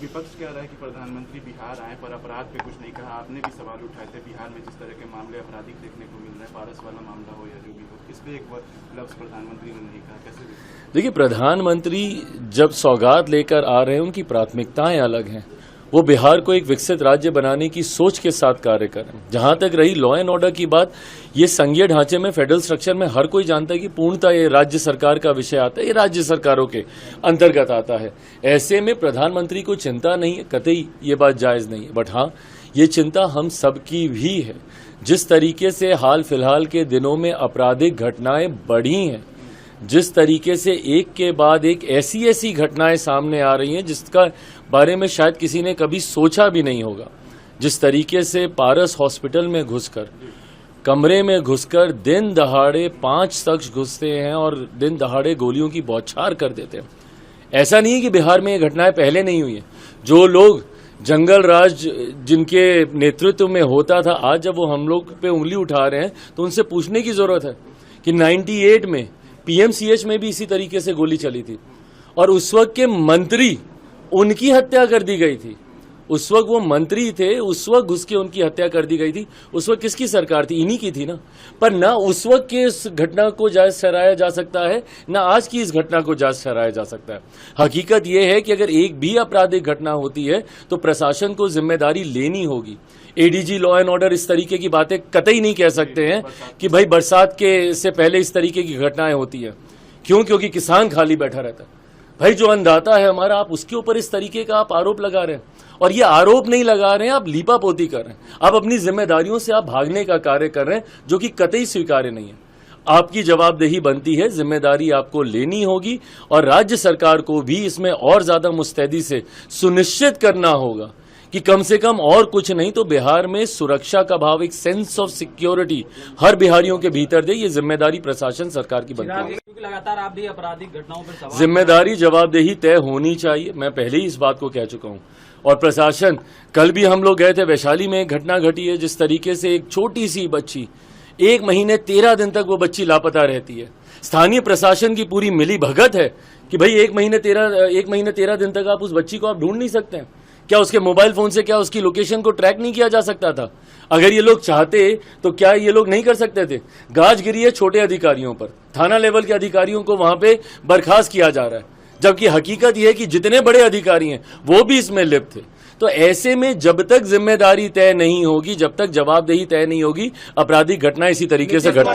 विपक्ष कह रहा है कि प्रधानमंत्री बिहार आए पर अपराध पे कुछ नहीं कहा। आपने भी सवाल उठाए थे बिहार में जिस तरह के मामले आपराधिक देखने को मिल रहे हैं, पारस वाला मामला हो या जो भी हो, इस पे एक लफ्ज प्रधानमंत्री ने नहीं कहा। कैसे देखिए, प्रधानमंत्री जब सौगात लेकर आ रहे हैं उनकी प्राथमिकताएं अलग हैं। वो बिहार को एक विकसित राज्य बनाने की सोच के साथ कार्य कर रहे हैं। जहां तक रही लॉ एंड ऑर्डर की बात, ये संघीय ढांचे में फेडरल स्ट्रक्चर में हर कोई जानता है कि पूर्णतः ये राज्य सरकार का विषय आता है, ये राज्य सरकारों के अंतर्गत आता है। ऐसे में प्रधानमंत्री को चिंता नहीं है, कतई ये बात जायज नहीं है। बट हाँ, ये चिंता हम सबकी भी है। जिस तरीके से हाल फिलहाल के दिनों में आपराधिक घटनाएं बढ़ी हैं, जिस तरीके से एक के बाद एक ऐसी घटनाएं सामने आ रही हैं जिसका बारे में शायद किसी ने कभी सोचा भी नहीं होगा। जिस तरीके से पारस हॉस्पिटल में घुसकर, कमरे में घुसकर दिन दहाड़े 5 शख्स घुसते हैं और दिन दहाड़े गोलियों की बौछार कर देते हैं। ऐसा नहीं है कि बिहार में ये घटनाएं पहले नहीं हुई हैं। जो लोग जंगल राज जिनके नेतृत्व में होता था, आज जब वो हम लोग पे उंगली उठा रहे हैं तो उनसे पूछने की जरूरत है कि 98 में पीएमसीएच में भी इसी तरीके से गोली चली थी और उस वक्त के मंत्री, उनकी हत्या कर दी गई थी। उस वक्त वो मंत्री थे, उस वक्त घुस के उनकी हत्या कर दी गई थी। उस वक्त किसकी सरकार थी? इन्हीं की थी ना। पर ना उस वक्त के इस घटना को जायज ठहराया जा सकता है, ना आज की इस घटना को जायज ठहराया जा सकता है। हकीकत यह है कि अगर एक भी आपराधिक घटना होती है तो प्रशासन को जिम्मेदारी लेनी होगी। एडीजी लॉ एंड ऑर्डर इस तरीके की बातें कतई नहीं कह सकते हैं कि भाई बरसात के से पहले इस तरीके की घटनाएं होती है। क्यों? क्योंकि किसान खाली बैठा रहता है। भाई जो अन्नदाता है हमारा, आप उसके ऊपर इस तरीके का आप आरोप लगा रहे हैं। और ये आरोप नहीं लगा रहे हैं, आप लीपापोती कर रहे हैं। आप अपनी जिम्मेदारियों से आप भागने का कार्य कर रहे हैं, जो कि कतई स्वीकार्य नहीं है। आपकी जवाबदेही बनती है, जिम्मेदारी आपको लेनी होगी और राज्य सरकार को भी इसमें और ज्यादा मुस्तैदी से सुनिश्चित करना होगा कि कम से कम और कुछ नहीं तो बिहार में सुरक्षा का भाव, एक सेंस ऑफ सिक्योरिटी हर बिहारियों के भीतर दे। ये जिम्मेदारी प्रशासन सरकार की बनती है। लगातार आप भी आपराधिक घटनाओं पर सवाल, जिम्मेदारी जवाबदेही तय होनी चाहिए। मैं पहले ही इस बात को कह चुका हूं। और प्रशासन, कल भी हम लोग गए थे वैशाली में, एक घटना घटी है जिस तरीके से एक छोटी सी बच्ची 1 महीने 13 दिन तक वो बच्ची लापता रहती है। स्थानीय प्रशासन की पूरी मिली भगत है कि भाई 1 महीने 13 दिन तक आप उस बच्ची को आप ढूंढ नहीं सकते हैं। क्या उसके मोबाइल फोन से क्या उसकी लोकेशन को ट्रैक नहीं किया जा सकता था? अगर ये लोग चाहते तो क्या ये लोग नहीं कर सकते थे? गाज गिरी है छोटे अधिकारियों पर, थाना लेवल के अधिकारियों को वहां पे बर्खास्त किया जा रहा है, जबकि हकीकत यह है कि जितने बड़े अधिकारी हैं वो भी इसमें लिप्त थे। तो ऐसे में जब तक जिम्मेदारी तय नहीं होगी, जब तक जवाबदेही तय नहीं होगी, आपराधिक घटना इसी तरीके से घटती